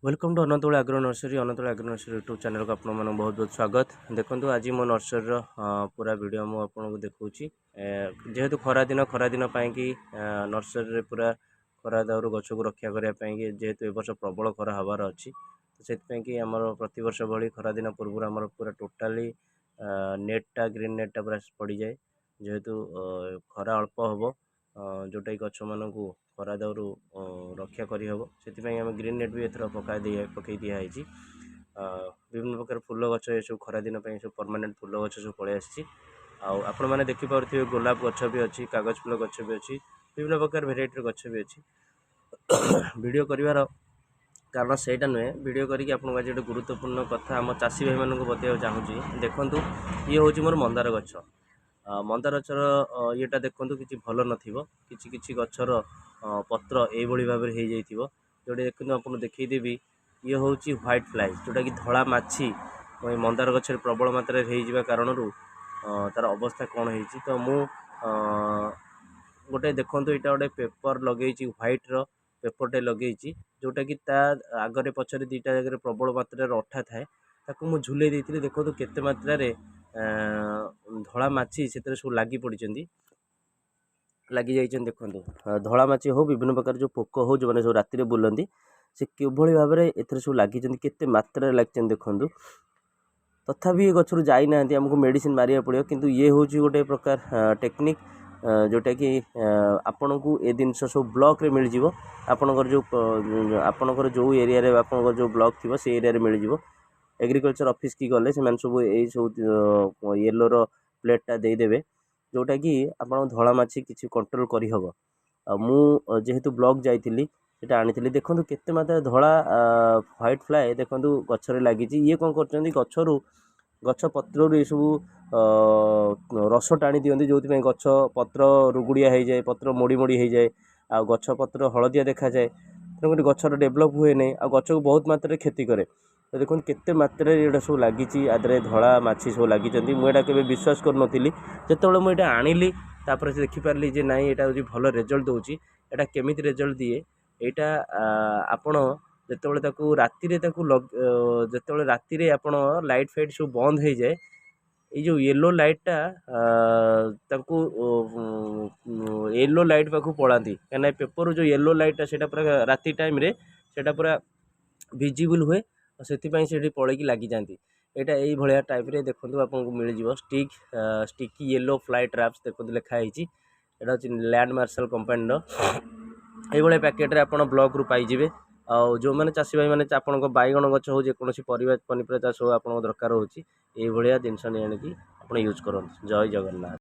Welcome to अनंतुल आग्रो nursery YouTube channel को आप बहुत बहुत स्वागत। देखो आज मो नर्सरी पूरा वीडियो मुझे आपको देखा जेहेतु खरा दिन कि नर्सरी पूरा खरा दाउर गछ को रक्षा करने जेहेतु ए वर्ष प्रबल खरा हबार अच्छी तो से आमर प्रत वर्ष भाई खरा दिन पूर्व आमर पूरा टोटाली नेटा ग्रीन नेटा पूरा पड़ जाए जेहेतु खरा अल्प हम जोटा कि गछ मान खरा दाउर रक्षा करहब से आम ग्रीन नेट भी एथर पकई दिखाई विभिन्न प्रकार फूल गछ ये सब खरा दिन सब परमानेंट फूल गछ सब पलि आसी आपण मैंने देखिपे गोलाप गछ भी अच्छी कागज फूल गछ भी अच्छी विभिन्न प्रकार भेराइटर गछ भी अच्छी वीडियो कर कारण से नुहे वीडियो करके आपको आज गोटे गुरुत्वपूर्ण कथा आम चाषी भाई मानक बताइए चाहूँगी। देखु ये हूँ मोर मंदार गछ मंदार गचर येटा देखु कि भल नि गचर पत्र ये भाव में हो जोटे देखते आपको देखईदेवी ये हूँ व्हाइट फ्लाई जोटा कि धला माछी मंदार गच प्रबल मात्रा हो कारण तार अवस्था कौन हो तो मु गोटे देखो यहाँ गोटे पेपर लगे व्हाइट पेपरटे लगे जोटा कि आगरे पचर दीटा जगह प्रबल मात्रा अठा थाए ताकू झुले देती देखो केते मात्रा धला माछी से सब लगी पड़ी लगी जाइए। देखो धला माछी हो विभिन्न प्रकार जो पोक हो जो मैंने सब राति बुलती से किभली भाव में एथर सब लगी केते मात्रा लगी देखो तथापि ये गचर जाना आमको मेडिसिन मारिया पड़ो किंतु ये हूँ गोटे प्रकार टेक्निक जोटा कि आपण को ए जिन सब ब्लॉक रे मिल जाव आपणकर जो आपणकर जो एरिया रे आपणकर जो ब्लॉक थी से एरिया रे मिल जाव एग्रीकल्चर ऑफिस की गले से सब यही सब येलोर प्लेटा देदेवे जोटा कि आप धला माछी किसी कंट्रोल करहब मु जेहेतु ब्लॉक जाइली सेटा आनी देखो केते मात्रा धला व्हाइट फ्लाई देखो गचर लगी ये कौन कर गचरू गछ पत्र ये सब रस टाणी दिखती जो गछ पत्र रुगुड़िया हो जाए पत्र मोड़ी मोड़ी हो जाए आ गछ पत्र हलदिया देखा जाए तेणुक गचर डेभलप हुए नहीं आ गच को बहुत मात्रा क्षति करे तो देखो केते मात्रा ये सब लगी आदि धला माछी सब लगी मुझे केवे विश्वास करूनी जो मुझे आनिली तापर से देखिपारे जे नाई यहाँ हूँ भल रेजल्ट दूसरी यहाँ केमी रेजल्ट दिए यहाँ आपण जो राति जो राति आप लाइट फाइट सब बंद हो जाए ये जो येलो लाइटा येलो लाइट पाक पलाती कहीं पेपर जो येलो लाइटा से पूरा राति टाइम रे सेटा पूरा विजिबल हुए से पलैकी लगी जाती यहाँ यही टाइप रे देखो आपको मिल जाव स्टिकी येलो फ्लाई ट्रैप्स देखो लिखाई यहाँ हूँ लैंड मार्शल कंपानी ये पैकेट्रे आप ब्लॉक रू पाइबे जो मैंने चाषी भाई मैंने आपण बैगण गछ हो जेकोसी पनीपरिया चाष हो आप दरकार होती जिनस नहीं आनिकी आप यूज करूँ। जय जगन्नाथ।